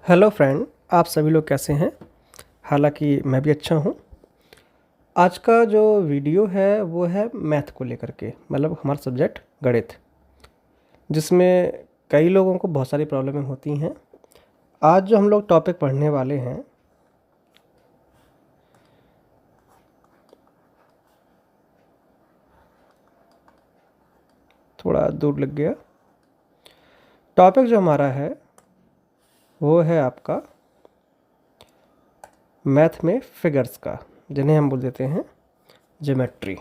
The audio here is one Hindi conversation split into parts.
हेलो फ्रेंड, आप सभी लोग कैसे हैं। हालांकि मैं भी अच्छा हूं। आज का जो वीडियो है वो है मैथ को लेकर के, मतलब हमारा सब्जेक्ट गणित, जिसमें कई लोगों को बहुत सारी प्रॉब्लमें होती हैं। आज जो हम लोग टॉपिक पढ़ने वाले हैं, थोड़ा दूर लग गया। टॉपिक जो हमारा है वो है आपका मैथ में फिगर्स का, जिन्हें हम बोल देते हैं ज्योमेट्री।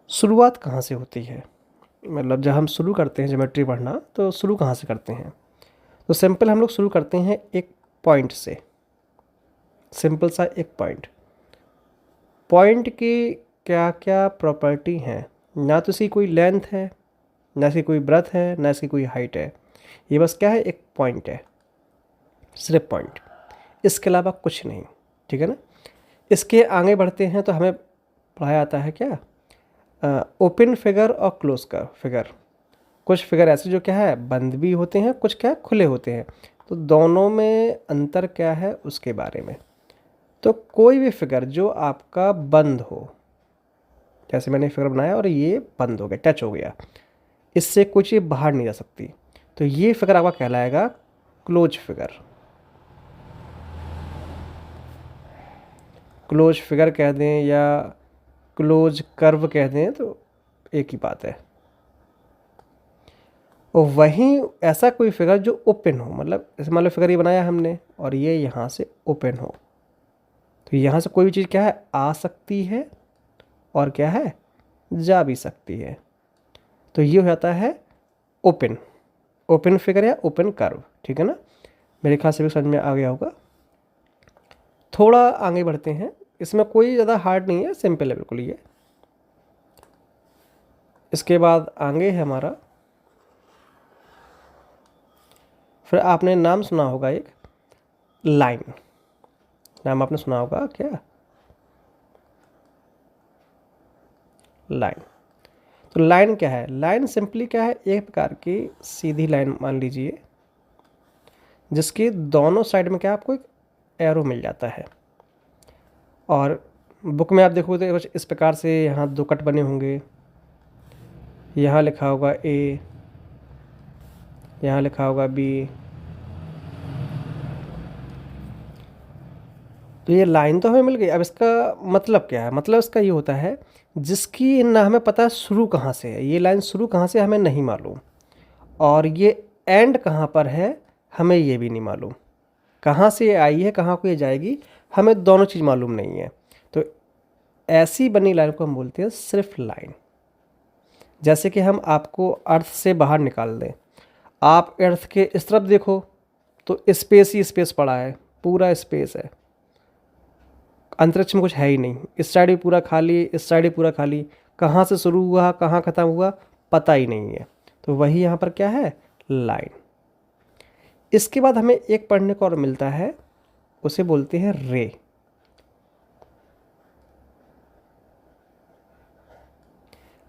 शुरुआत कहाँ से होती है, मतलब जब हम शुरू करते हैं ज्योमेट्री पढ़ना तो शुरू कहाँ से करते हैं। तो सिंपल हम लोग शुरू करते हैं एक पॉइंट से। सिंपल सा एक पॉइंट। पॉइंट की क्या क्या प्रॉपर्टी हैं, ना तो इसकी कोई लेंथ है, ना इसकी कोई ब्रेथ है, ना इसकी कोई हाइट है। ये बस क्या है, एक पॉइंट है, सिर्फ पॉइंट, इसके अलावा कुछ नहीं। ठीक है ना। इसके आगे बढ़ते हैं तो हमें पढ़ाया जाता है क्या, ओपन फिगर और क्लोज का फिगर। कुछ फिगर ऐसे जो क्या है बंद भी होते हैं, कुछ क्या है खुले होते हैं। तो दोनों में अंतर क्या है उसके बारे में। तो कोई भी फिगर जो आपका बंद हो, जैसे मैंने फिगर बनाया और ये बंद हो गया, टच हो गया, इससे कोई चीज़ बाहर नहीं जा सकती, तो ये फिगर आपका कहलाएगा क्लोज फिगर। क्लोज फिगर कह दें या क्लोज कर्व कह दें तो एक ही बात है। और वहीं ऐसा कोई फिगर जो ओपन हो, मतलब जैसे मान लो फिगर ये बनाया हमने और ये यहाँ से ओपन हो, तो यहाँ से कोई भी चीज़ क्या है आ सकती है और क्या है जा भी सकती है। तो ये हो जाता है ओपन, ओपन फिगर या ओपन कर्व। ठीक है ना। मेरे ख्याल से भी समझ में आ गया होगा। थोड़ा आगे बढ़ते हैं, इसमें कोई ज़्यादा हार्ड नहीं है, सिंपल है बिल्कुल ये। इसके बाद आगे है हमारा, फिर आपने नाम सुना होगा एक लाइन। नाम आपने सुना होगा क्या, लाइन। तो लाइन क्या है, लाइन सिंपली क्या है, एक प्रकार की सीधी लाइन मान लीजिए, जिसकी दोनों साइड में क्या आपको एक एरो मिल जाता है। और बुक में आप देखोगे तो कुछ इस प्रकार से यहाँ दो कट बने होंगे, यहाँ लिखा होगा ए, यहाँ लिखा होगा बी। तो ये लाइन तो हमें मिल गई। अब इसका मतलब क्या है, मतलब इसका ये होता है जिसकी ना हमें पता है शुरू कहाँ से है, ये लाइन शुरू कहाँ से हमें नहीं मालूम, और ये एंड कहाँ पर है हमें ये भी नहीं मालूम। कहाँ से ये आई है, कहाँ को ये जाएगी, हमें दोनों चीज़ मालूम नहीं है। तो ऐसी बनी लाइन को हम बोलते हैं सिर्फ लाइन। जैसे कि हम आपको अर्थ से बाहर निकाल दें, आप अर्थ के इस तरफ देखो तो स्पेस ही स्पेस पड़ा है, पूरा स्पेस है, अंतरिक्ष में कुछ है ही नहीं। इस साइड भी पूरा खाली, इस साइड भी पूरा खाली, कहाँ से शुरू हुआ कहाँ ख़त्म हुआ पता ही नहीं है। तो वही यहाँ पर क्या है, लाइन। इसके बाद हमें एक पढ़ने को और मिलता है, उसे बोलते हैं रे।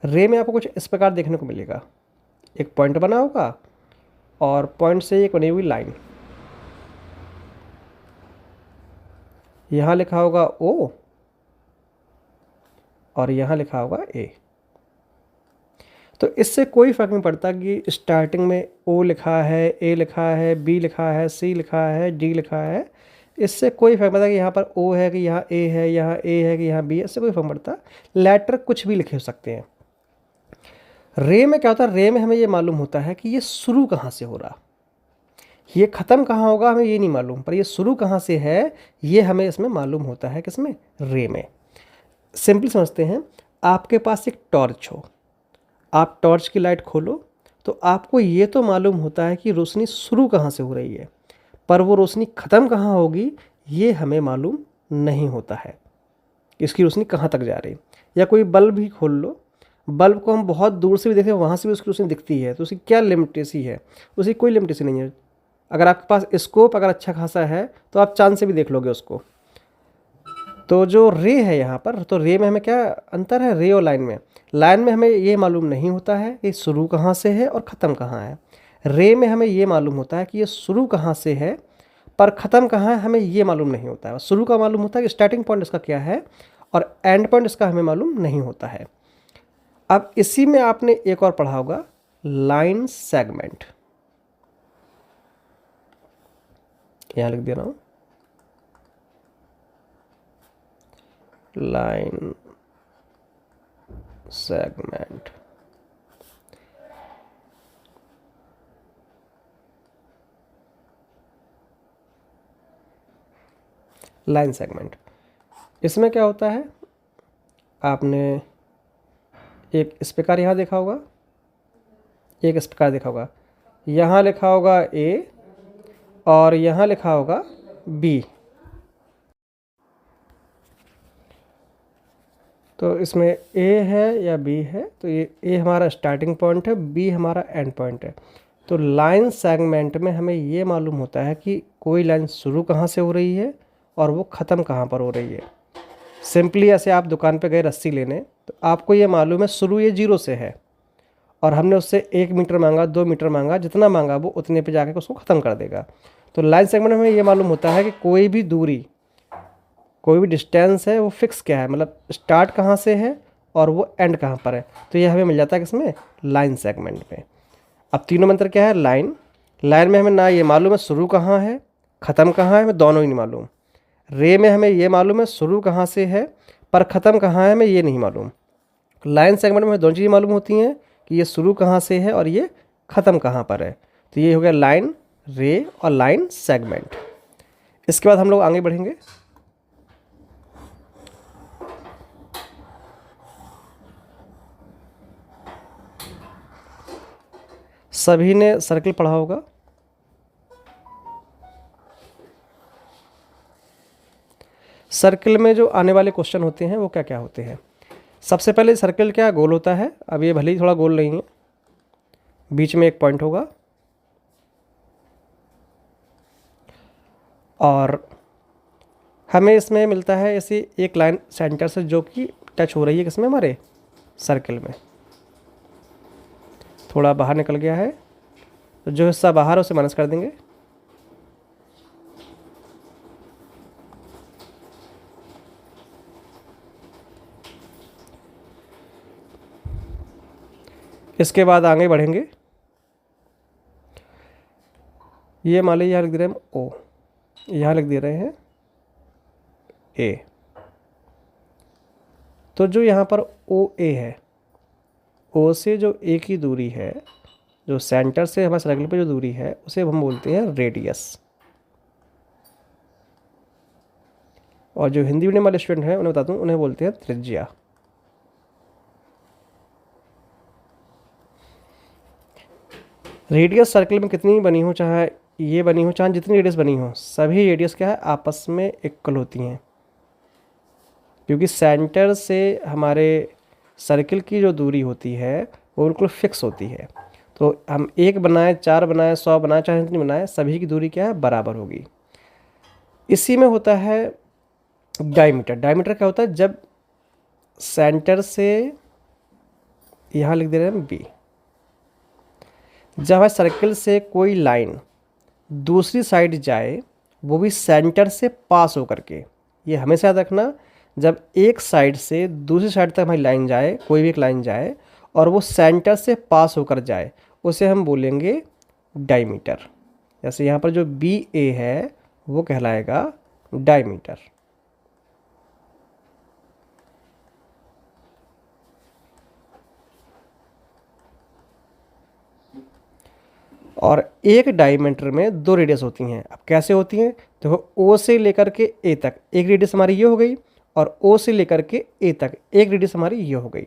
रे में आपको कुछ इस प्रकार देखने को मिलेगा, एक पॉइंट बना होगा और पॉइंट से एक बनी हुई लाइन, यहाँ लिखा होगा ओ और यहाँ लिखा होगा ए। तो इससे कोई फर्क नहीं पड़ता कि स्टार्टिंग में ओ लिखा है, ए लिखा है, बी लिखा है, सी लिखा है, डी लिखा है। इससे कोई फर्क पड़ता कि यहाँ पर ओ है कि यहाँ ए है, यहाँ ए है कि यहाँ बी है, इससे कोई फर्क पड़ता। लेटर कुछ भी लिखे हो सकते हैं। रे में क्या होता है, रे में हमें ये मालूम होता है कि ये शुरू कहाँ से हो रहा, ये ख़त्म कहाँ होगा हमें ये नहीं मालूम, पर ये शुरू कहाँ से है ये हमें इसमें मालूम होता है। किसमें, रे में। सिंपल समझते हैं, आपके पास एक टॉर्च हो, आप टॉर्च की लाइट खोलो तो आपको ये तो मालूम होता है कि रोशनी शुरू कहाँ से हो रही है, पर वो रोशनी ख़त्म कहाँ होगी ये हमें मालूम नहीं होता है, इसकी रोशनी कहाँ तक जा रही। या कोई बल्ब ही खोल लो, बल्ब को हम बहुत दूर से भी देखें वहाँ से भी उसकी रोशनी दिखती है, तो उसकी क्या लिमिटेशन है, उसकी कोई लिमिटेशन नहीं है। अगर आपके पास स्कोप अगर अच्छा खासा है तो आप चांद से भी देख लोगे उसको। तो जो रे है यहाँ पर, तो रे में हमें क्या अंतर है, रे और लाइन में। लाइन में हमें ये मालूम नहीं होता है कि शुरू कहाँ से है और ख़त्म कहाँ है। रे में हमें ये मालूम होता है कि ये शुरू कहाँ से है पर ख़त्म कहाँ है, हमें ये मालूम नहीं होता है। शुरू का मालूम होता है कि स्टार्टिंग पॉइंट इसका क्या है, और एंड पॉइंट इसका हमें मालूम नहीं होता है। अब इसी में आपने एक और पढ़ा होगा, लाइन सेगमेंट। यहाँ लिख दे रहा हूँ, लाइन सेगमेंट। लाइन सेगमेंट, इसमें क्या होता है, आपने एक इस प्रकार यहाँ देखा होगा, एक इस प्रकार देखा होगा, यहाँ लिखा होगा ए और यहाँ लिखा होगा बी। तो इसमें ए है या बी है, तो ये ए हमारा स्टार्टिंग पॉइंट है, बी हमारा एंड पॉइंट है। तो लाइन सेगमेंट में हमें ये मालूम होता है कि कोई लाइन शुरू कहाँ से हो रही है और वो ख़त्म कहाँ पर हो रही है। सिंपली ऐसे आप दुकान पे गए रस्सी लेने, तो आपको ये मालूम है शुरू ये 0 से है और हमने उससे 1 मीटर मांगा, 2 मीटर मांगा, जितना मांगा वो उतने पे जाके उसको ख़त्म कर देगा। तो लाइन सेगमेंट में हमें ये मालूम होता है कि कोई भी दूरी, कोई भी डिस्टेंस है वो फिक्स क्या है, मतलब स्टार्ट कहाँ से है और वो एंड कहाँ पर है। तो ये हमें मिल जाता है किसमें, लाइन सेगमेंट में। अब तीनों मंत्र क्या है, लाइन। लाइन में हमें ना ये मालूम है शुरू कहाँ है ख़त्म कहाँ है, हमें दोनों ही नहीं मालूम। रे में हमें ये मालूम है शुरू कहाँ से है पर ख़त्म कहाँ है, हमें ये नहीं मालूम। लाइन सेगमेंट में हमें दोनों चीज़ें मालूम होती हैं कि ये शुरू कहाँ से है और ये ख़त्म कहाँ पर है। तो ये हो गया लाइन, रे और लाइन सेगमेंट। इसके बाद हम लोग आगे बढ़ेंगे। सभी ने सर्कल पढ़ा होगा। सर्कल में जो आने वाले क्वेश्चन होते हैं वो क्या क्या होते हैं। सबसे पहले सर्कल क्या गोल होता है, अब ये भले ही थोड़ा गोल नहीं है, बीच में एक पॉइंट होगा और हमें इसमें मिलता है ऐसी एक लाइन सेंटर से जो कि टच हो रही है किसमें, हमारे सर्कल में। थोड़ा बाहर निकल गया है तो जो हिस्सा बाहर है उसे माइनस कर देंगे। इसके बाद आगे बढ़ेंगे। ये मान लीजिए यहाँ लिख दे रहे हैं हम ओ, यहाँ लिख दे रहे हैं ए। तो जो यहाँ पर ओ ए है, ओ से जो ए की दूरी है, जो सेंटर से हमारे सर्कल पे जो दूरी है उसे हम बोलते हैं रेडियस। और जो हिंदी मीडियम वाले स्टूडेंट हैं उन्हें बता दूं, उन्हें बोलते हैं त्रिज्या। रेडियस सर्कल में कितनी बनी हो, चाहे ये बनी हो चाहे जितनी रेडियस बनी हो, सभी रेडियस क्या है आपस में इक्वल होती हैं, क्योंकि सेंटर से हमारे सर्कल की जो दूरी होती है वो बिल्कुल फिक्स होती है। तो हम 1 बनाए, 4 बनाए, 100 बनाए, चाहे जितनी बनाए, सभी की दूरी क्या है, बराबर होगी। इसी में होता है डायमीटर। डायमीटर क्या होता है, जब सेंटर से यहाँ लिख दे रहे हैं बी, जब हमारे सर्कल से कोई लाइन दूसरी साइड जाए वो भी सेंटर से पास होकर के, ये हमेशा याद रखना, जब एक साइड से दूसरी साइड तक हमारी लाइन जाए, कोई भी एक लाइन जाए और वो सेंटर से पास होकर जाए, उसे हम बोलेंगे डायमीटर। जैसे यहाँ पर जो बी ए है वो कहलाएगा डायमीटर। और एक डायमीटर में 2 रेडियस होती हैं। अब कैसे होती हैं, देखो ओ से लेकर के ए तक एक रेडियस हमारी ये हो गई और ओ से लेकर के ए तक एक रेडियस हमारी ये हो गई।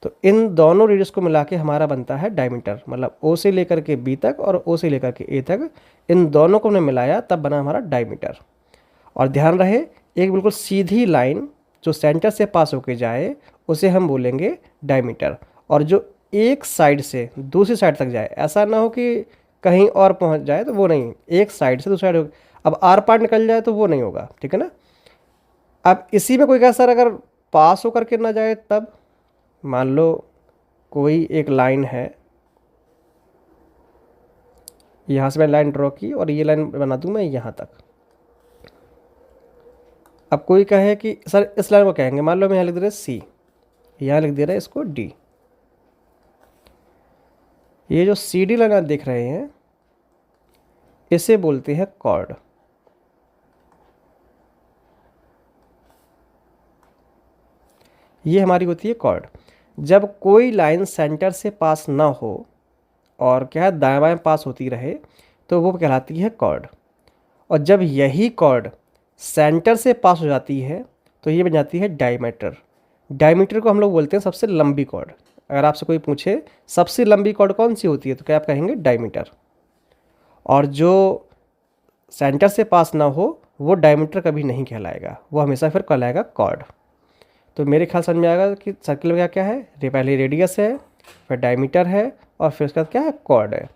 तो इन दोनों रेडियस को मिला के हमारा बनता है डायमीटर, मतलब ओ से लेकर के बी तक और ओ से लेकर के ए तक, इन दोनों को हमने मिलाया तब बना हमारा डायमीटर। और ध्यान रहे, एक बिल्कुल सीधी लाइन जो सेंटर से पास होके जाए उसे हम बोलेंगे डायमीटर, और जो एक साइड से दूसरी साइड तक जाए, ऐसा ना हो कि कहीं और पहुंच जाए, तो वो नहीं, एक साइड से दूसरी साइड, अब आर पार निकल जाए तो वो नहीं होगा, ठीक है ना। अब इसी में कोई क्या सर, अगर पास होकर के ना जाए तब, मान लो कोई एक लाइन है, यहाँ से मैं लाइन ड्रॉ की और ये लाइन बना दूँ मैं यहाँ तक। अब कोई कहे कि सर इस लाइन को कहेंगे, मान लो मैं यहाँ लिख दे रहा सी, यहाँ लिख दे रहा है इसको डी। ये जो सी डी लाइन आप देख रहे हैं इसे बोलते हैं कॉर्ड। ये हमारी होती है कॉर्ड। जब कोई लाइन सेंटर से पास ना हो और क्या है दाएं बाएं पास होती रहे तो वो कहलाती है कॉर्ड। और जब यही कॉर्ड सेंटर से पास हो जाती है तो ये बन जाती है डायमीटर। डायमीटर को हम लोग बोलते हैं सबसे लंबी कॉर्ड। अगर आपसे कोई पूछे सबसे लंबी कॉर्ड कौन सी होती है तो क्या आप कहेंगे डायमीटर। और जो सेंटर से पास ना हो वो डायमीटर कभी नहीं कहलाएगा, वो हमेशा फिर कहलाएगा कॉर्ड। तो मेरे ख्याल समझ में आएगा कि सर्किल में क्या क्या है, पहले रेडियस है, फिर डायमीटर है और फिर उसके बाद क्या है कॉर्ड है।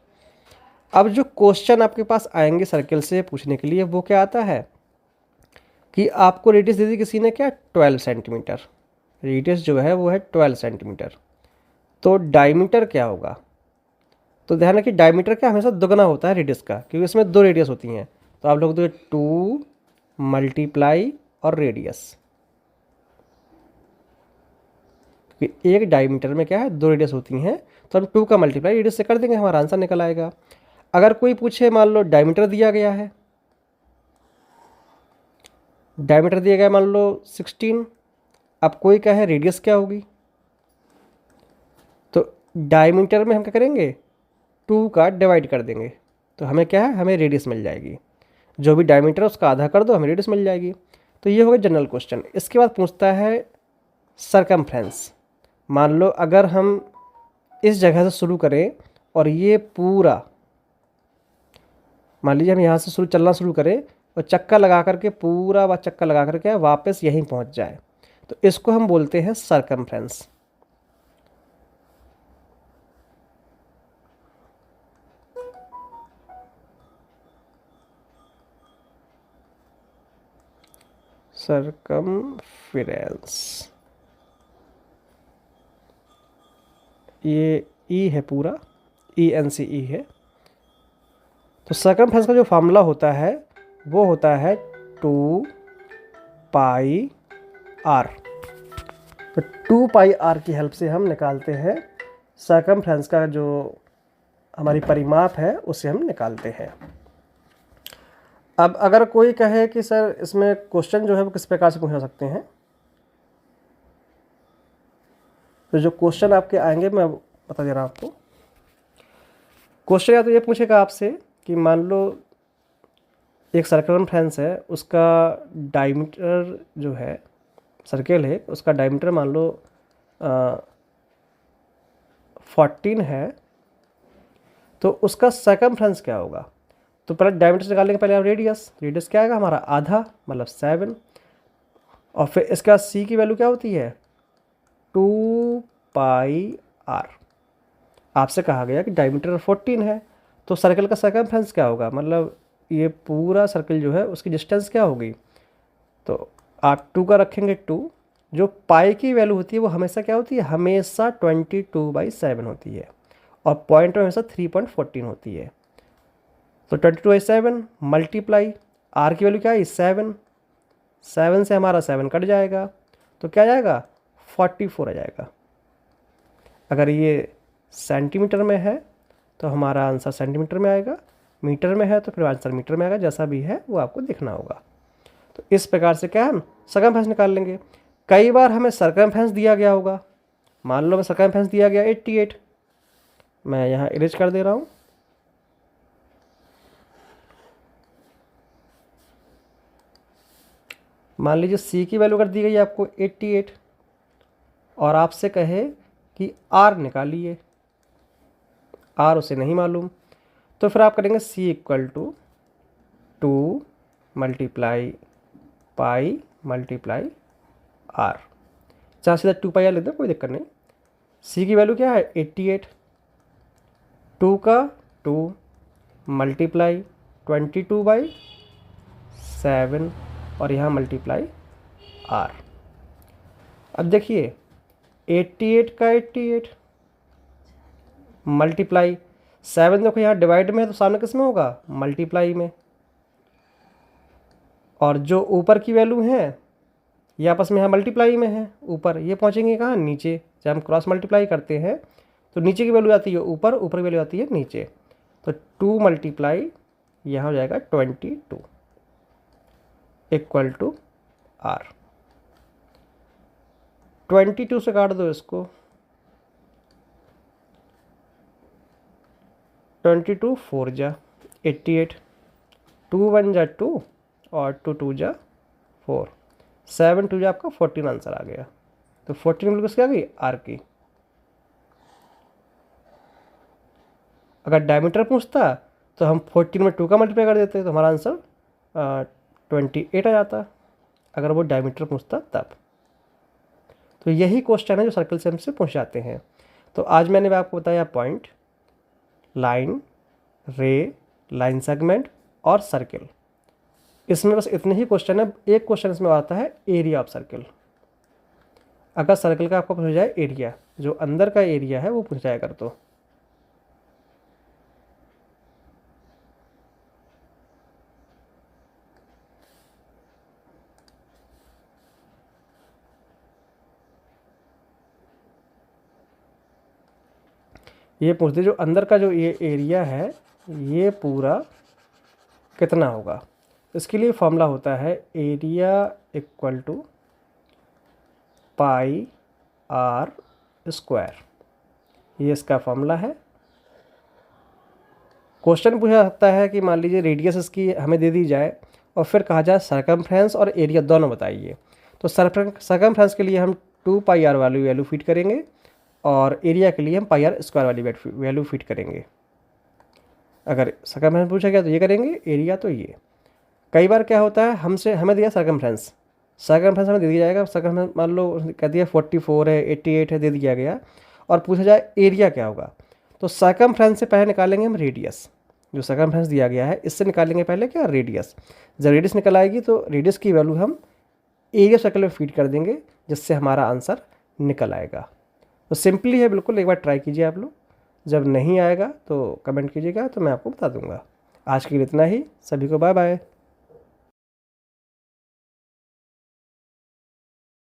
अब जो क्वेश्चन आपके पास आएंगे सर्किल से पूछने के लिए वो क्या आता है कि आपको रेडियस दे दी किसी ने क्या 12 सेंटीमीटर, रेडियस जो है वो है 12 सेंटीमीटर, तो डायमीटर क्या होगा। तो ध्यान रखिए डायमीटर क्या हमेशा दुगना होता है रेडियस का, क्योंकि इसमें 2 रेडियस होती हैं। तो आप लोग 2 मल्टीप्लाई और रेडियस, एक डायमीटर में क्या है 2 रेडियस होती हैं, तो हम 2 का मल्टीप्लाई रेडियस से कर देंगे, हमारा आंसर निकल आएगा। अगर कोई पूछे मान लो डायमीटर दिया गया है, डायमीटर दिया गया मान लो 16, अब कोई कहे रेडियस क्या होगी, तो डायमीटर में हम क्या करेंगे 2 का डिवाइड कर देंगे, तो हमें क्या है हमें रेडियस मिल जाएगी। जो भी डायमीटर है उसका आधा कर दो, हमें रेडियस मिल जाएगी। तो ये हो गया जनरल क्वेश्चन। इसके बाद पूछता है सरकमफ्रेंस। मान लो अगर हम इस जगह से शुरू करें और ये पूरा, मान लीजिए हम यहाँ से चलना शुरू करें और चक्का लगा करके पूरा चक्का लगा करके वापस यहीं पहुँच जाए, तो इसको हम बोलते हैं सरकमफ्रेंस। सरकमफ्रेंस ये ई है पूरा, ENCE है। तो सरकमफ्रेंस का जो फार्मूला होता है वो होता है 2 पाई आर। तो 2 पाई आर की हेल्प से हम निकालते हैं सरकमफ्रेंस का जो हमारी परिमाप है उसे हम निकालते हैं। अब अगर कोई कहे कि सर इसमें क्वेश्चन जो है वो किस प्रकार से पूछा सकते हैं, तो जो क्वेश्चन आपके आएंगे मैं बता दे रहा हूँ आपको। क्वेश्चन या तो ये पूछेगा आपसे कि मान लो एक सरकमफ्रेंस है, उसका डायमीटर जो है सर्किल है उसका डायमीटर मान लो 14 है, तो उसका सरकमफ्रेंस क्या होगा। तो पहले डायमीटर से निकालेंगे, पहले आप रेडियस, रेडियस क्या आएगा हमारा आधा मतलब 7, और फिर इसका सी की वैल्यू क्या होती है 2 पाई आर। आपसे कहा गया कि डायमीटर 14 है, तो सर्कल का सरकमफ्रेंस क्या होगा, मतलब ये पूरा सर्कल जो है उसकी डिस्टेंस क्या होगी। तो आप 2 का रखेंगे 2, जो पाई की वैल्यू होती है वो हमेशा क्या होती है हमेशा 22/7 होती है, और पॉइंट में हमेशा 3.14 होती है। तो 22/7 मल्टीप्लाई आर की वैल्यू क्या है 7, 7 से हमारा 7 कट जाएगा तो क्या जाएगा 44 आ जाएगा। अगर ये सेंटीमीटर में है तो हमारा आंसर सेंटीमीटर में आएगा, मीटर में है तो फिर आंसर मीटर में आएगा, जैसा भी है वो आपको देखना होगा। तो इस प्रकार से क्या हम सरकमफ्रेंस निकाल लेंगे। कई बार हमें सरकमफ्रेंस दिया गया होगा, मान लो मैं सरकमफ्रेंस दिया गया 88, मैं यहाँ इरेज कर दे रहा हूँ। मान लीजिए सी की वैल्यू कर दी गई आपको 88 और आपसे कहे कि आर निकालिए, आर उसे नहीं मालूम, तो फिर आप करेंगे C equal to 2 multiply pi multiply R, चाहे सीधा 2 पाई आर लेते कोई दिक्कत नहीं। सी की वैल्यू क्या है 88, 2 का 2 मल्टीप्लाई 22/7 और यहाँ मल्टीप्लाई आर। अब देखिए 88 का 88 मल्टीप्लाई 7 देखो यहाँ डिवाइड में है तो सामने किस में होगा, मल्टीप्लाई में। और जो ऊपर की वैल्यू है ये आपस में यहाँ मल्टीप्लाई में है, ऊपर ये पहुँचेंगे कहाँ, नीचे। जब हम क्रॉस मल्टीप्लाई करते हैं तो नीचे की वैल्यू आती है ऊपर, ऊपर की वैल्यू आती है नीचे। तो 2 मल्टीप्लाई यहाँ हो जाएगा 22 इक्वल टू आर। 22 से काट दो इसको, 22 4 जा 88, 2 1 जा 2 और 2 2 जा 4, 7 2 जा आपका 14 आंसर आ गया। तो 14 वैल्यू किसकी आ गई, आर की। अगर डायमीटर पूछता तो हम 14 में 2 का मल्टीप्लाई कर देते तो हमारा आंसर 28 आ जाता, अगर वो डायमीटर पूछता तब। तो यही क्वेश्चन है जो सर्कल से हमसे पूछ जाते हैं। तो आज मैंने आपको बताया पॉइंट, लाइन, रे, लाइन सेगमेंट और सर्किल। इसमें बस इतने ही क्वेश्चन है। एक क्वेश्चन इसमें आता है एरिया ऑफ सर्किल। अगर सर्कल का आपको पूछा जाए एरिया, जो अंदर का एरिया है वो पूछ जाया कर। तो ये पूछते जो अंदर का जो ये एरिया है ये पूरा कितना होगा। इसके लिए फॉर्मूला होता है area equal to pi r square, ये इसका फॉर्मूला है। क्वेश्चन पूछा सकता है कि मान लीजिए रेडियस इसकी हमें दे दी जाए और फिर कहा जाए सरकमफ्रेंस और एरिया दोनों बताइए। तो सरकमफ्रेंस के लिए हम 2 पाई आर वाली वैल्यू फिट करेंगे और एरिया के लिए हम पाई आर स्क्वायर वाली वैल्यू फिट करेंगे। अगर सरकमफ्रेंस पूछा गया तो ये करेंगे, एरिया तो ये। कई बार क्या होता है, हमें दिया सरकमफ्रेंस हमें दे दिया जाएगा। सरकमफ्रेंस मान लो कह दिया 44 है, 88 है, दे दिया गया, और पूछा जाए एरिया क्या होगा। तो सरकमफ्रेंस से पहले निकालेंगे हम रेडियस, जो सरकमफ्रेंस दिया गया है इससे निकालेंगे पहले क्या, रेडियस। जब रेडियस निकल आएगी तो रेडियस की वैल्यू हम एरिया सर्कल में फीड कर देंगे, जिससे हमारा आंसर निकल आएगा। तो सिंपली है बिल्कुल, एक बार ट्राई कीजिए आप लोग। जब नहीं आएगा तो कमेंट कीजिएगा, तो मैं आपको बता दूंगा। आज के लिए इतना ही, सभी को बाय बाय।